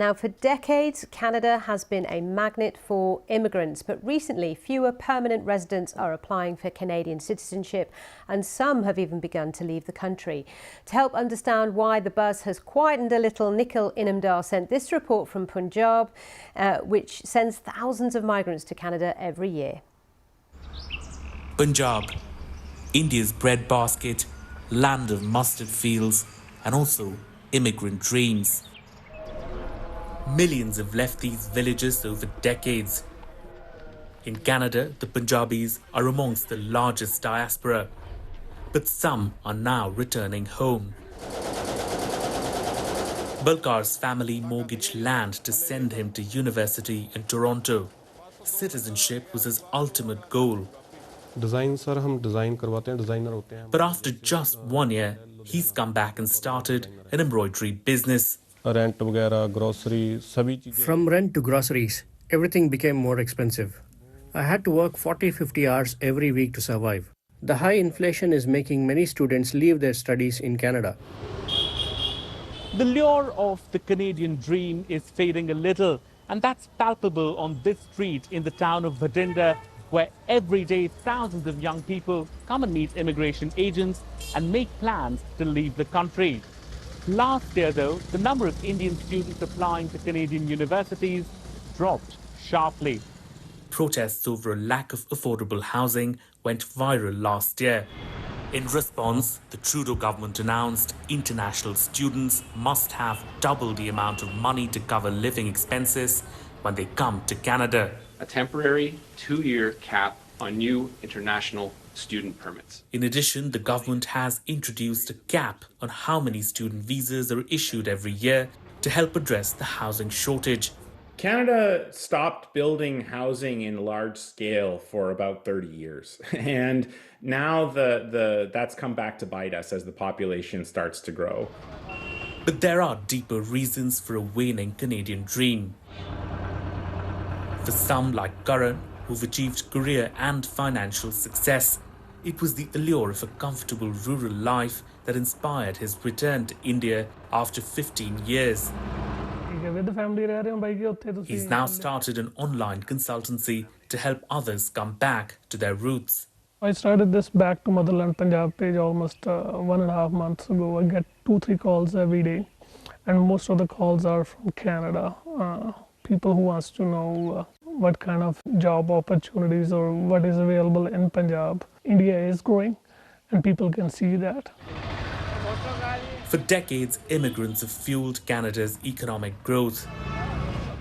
Now, for decades, Canada has been a magnet for immigrants, but recently fewer permanent residents are applying for Canadian citizenship, and some have even begun to leave the country. To help understand why the buzz has quietened a little, Nikhil Inamdar sent this report from Punjab, which sends thousands of migrants to Canada every year. Punjab, India's breadbasket, land of mustard fields, and also immigrant dreams. Millions have left these villages over decades. In Canada, the Punjabis are amongst the largest diaspora, but some are now returning home. Balkar's family mortgaged land to send him to university in Toronto. Citizenship was his ultimate goal. But after just 1 year, he's come back and started an embroidery business. From rent to groceries, everything became more expensive. I had to work 40-50 hours every week to survive. The high inflation is making many students leave their studies in Canada. The lure of the Canadian dream is fading a little, and that's palpable on this street in the town of Bhatinda, where every day thousands of young people come and meet immigration agents and make plans to leave the country. Last year, though, the number of Indian students applying to Canadian universities dropped sharply. Protests over a lack of affordable housing went viral last year. In response, the Trudeau government announced international students must have double the amount of money to cover living expenses when they come to Canada. A temporary 2-year cap on new international student permits. In addition, the government has introduced a cap on how many student visas are issued every year to help address the housing shortage. Canada stopped building housing in large scale for about 30 years. And now that's come back to bite us as the population starts to grow. But there are deeper reasons for a waning Canadian dream. For some like Karan, who've achieved career and financial success, it was the allure of a comfortable rural life that inspired his return to India after 15 years. He's now started an online consultancy to help others come back to their roots. I started this Back to Motherland Punjab page almost 1.5 months ago. I get 2-3 calls every day, and most of the calls are from Canada. People who wants to know what kind of job opportunities or what is available in Punjab. India is growing, and people can see that. For decades, immigrants have fueled Canada's economic growth.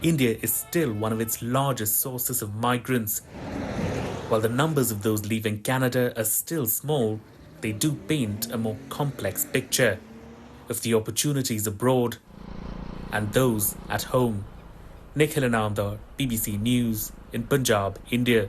India is still one of its largest sources of migrants. While the numbers of those leaving Canada are still small, they do paint a more complex picture of the opportunities abroad and those at home. Nikhil Inamdar, BBC News in Punjab, India.